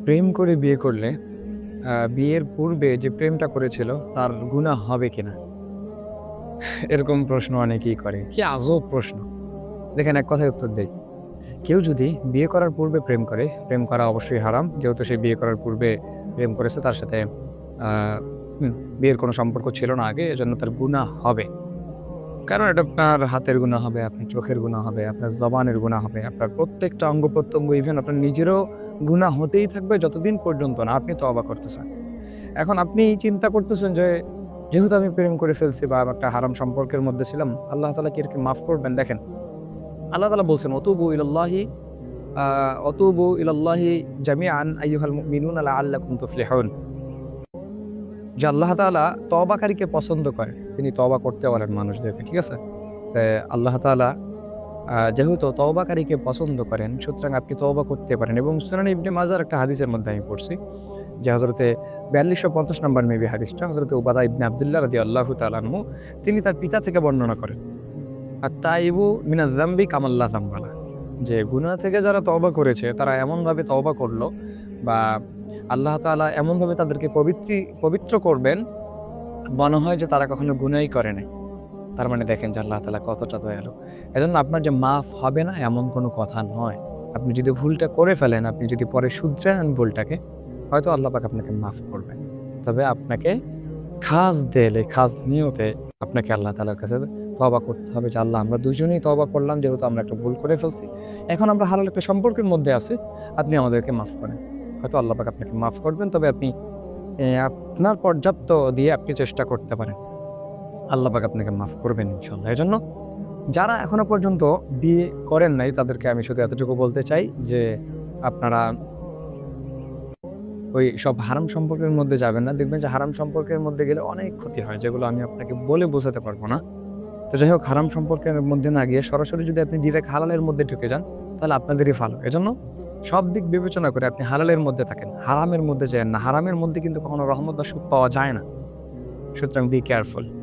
প্রেম করে বিয়ে করলে বিয়ের পূর্বে যে প্রেমটা করেছিল তার গুনাহ হবে কিনা? এরকম প্রশ্ন অনেকেই করে। কি আজব প্রশ্ন! দেখেন এক কথায় উত্তর দেই। কেউ যদি বিয়ে করার পূর্বে প্রেম করে, প্রেম করা অবশ্যই হারাম। যেহেতু সে বিয়ে করার পূর্বে প্রেম করেছে তার সাথে আ হুম, বিয়ের কোনো সম্পর্ক ছিল না আগে, এজন্য তার গুনাহ হবে। কারণ এটা আপনার হাতের গুনাহ হবে, আপনার চোখের গুনাহ হবে, আপনার জবানের গুনাহ হবে, আপনার প্রত্যেকটা অঙ্গ-প্রত্যঙ্গ ইভেন আপনার নিজেরও গুনাহ হতেই থাকবে যতদিন পর্যন্ত না আপনি তওবা করতেছেন। এখন আপনি চিন্তা করতেছেন যে, যেহেতু আমি প্রেম করে ফেলছি বা একটা হারাম সম্পর্কের মধ্যে ছিলাম, আল্লাহ তাআলা কি এটাকে মাফ করবেন? দেখেন, আল্লাহ তাআলা বলছেন, "অতুবু ইলাল্লাহি জামিআন আইয়ুহাল মুমিনুনা লাআল্লাকুম তুফলিহুন।" যে আল্লাহ তাআলা তওবাকারীকে পছন্দ করেন। তিনি তওবা করতে বলেন মানুষদেরকে, ঠিক আছে? আল্লাহ তাআলা যেহেতু তওবাকারীকে পছন্দ করেন, সুতরাং আপনি তওবা করতে পারেন এবং সুনান ইবনে মাজার একটা হাদিসের মধ্যে আমি পড়ছি যে হযরতে ৪২৫০ নম্বর মেবি হাদিসটা হযরতে উবাদা ইবনে আব্দুল্লাহ রাদিয়াল্লাহু তাআলা আনহু তিনি তার পিতা থেকে বর্ণনা করেন। আত-তাইবু মিনায যামবি কামান লা যামবা লাহ। যে গুনাহ থেকে যারা তওবা করেছে তারা এমনভাবে তওবা করলো বা আল্লাহ তাআলা এমনভাবে তাদেরকে পবিত্র করবেন মনে হয় যে তারা কখনো গুনাহই করে নাই। তার মানে দেখেন যে আল্লাহ তাআলা কতটা দয়ালু। এজন্য আপনার যে মাফ হবে না এমন কোনো কথা নয়। আপনি যদি ভুলটা করে ফেলেন, আপনি যদি পরে শুধরে নেন ভুলটাকে, হয়তো আল্লাহ পাক আপনাকে মাফ করবেন। তবে আপনাকে খাস দিলে, খাস নিয়তে আপনাকে আল্লাহ তাআলার কাছে তওবা করতে হবে যে, আল্লাহ আমরা দুজনেই তওবা করলাম যেহেতু আমরা একটা ভুল করে ফেলছি। এখন আমরা হালাল একটা সম্পর্কের মধ্যে আছি। আপনি আমাদেরকে মাফ করেন। হয়তো আল্লাহ পাক আপনাকে মাফ করবেন। তবে আপনি আপনার পর্যাপ্ত দিয়ে আপনি চেষ্টা করতে পারেন। আল্লাহ পাক আপনাকে মাফ করবেন ইনশাআল্লাহ। এজন্য যারা এখনো পর্যন্ত বিয়ে করেন নাই তাদেরকে আমি শুধু এতটুকু বলতে চাই যে, আপনারা ওই সব হারাম সম্পর্কের মধ্যে যাবেন না। দেখবেন যে হারাম সম্পর্কের মধ্যে গেলে অনেক ক্ষতি হয় যেগুলো আমি আপনাকে বলে বোঝাতে পারব না। তো যাই হোক হারাম সম্পর্কের মধ্যে না গিয়ে সরাসরি যদি আপনি ডিরেক্ট হালালের মধ্যে ঢুকে যান তাহলে আপনাদেরই ভালো। এজন্য সব দিক বিবেচনা করে আপনি হালালের মধ্যে থাকেন। হারামের মধ্যে যায়েন না। হারামের মধ্যে কিন্তু কখনো রহমত বা সুখ পাওয়া যায় না। সুতরাং বি কেয়ারফুল।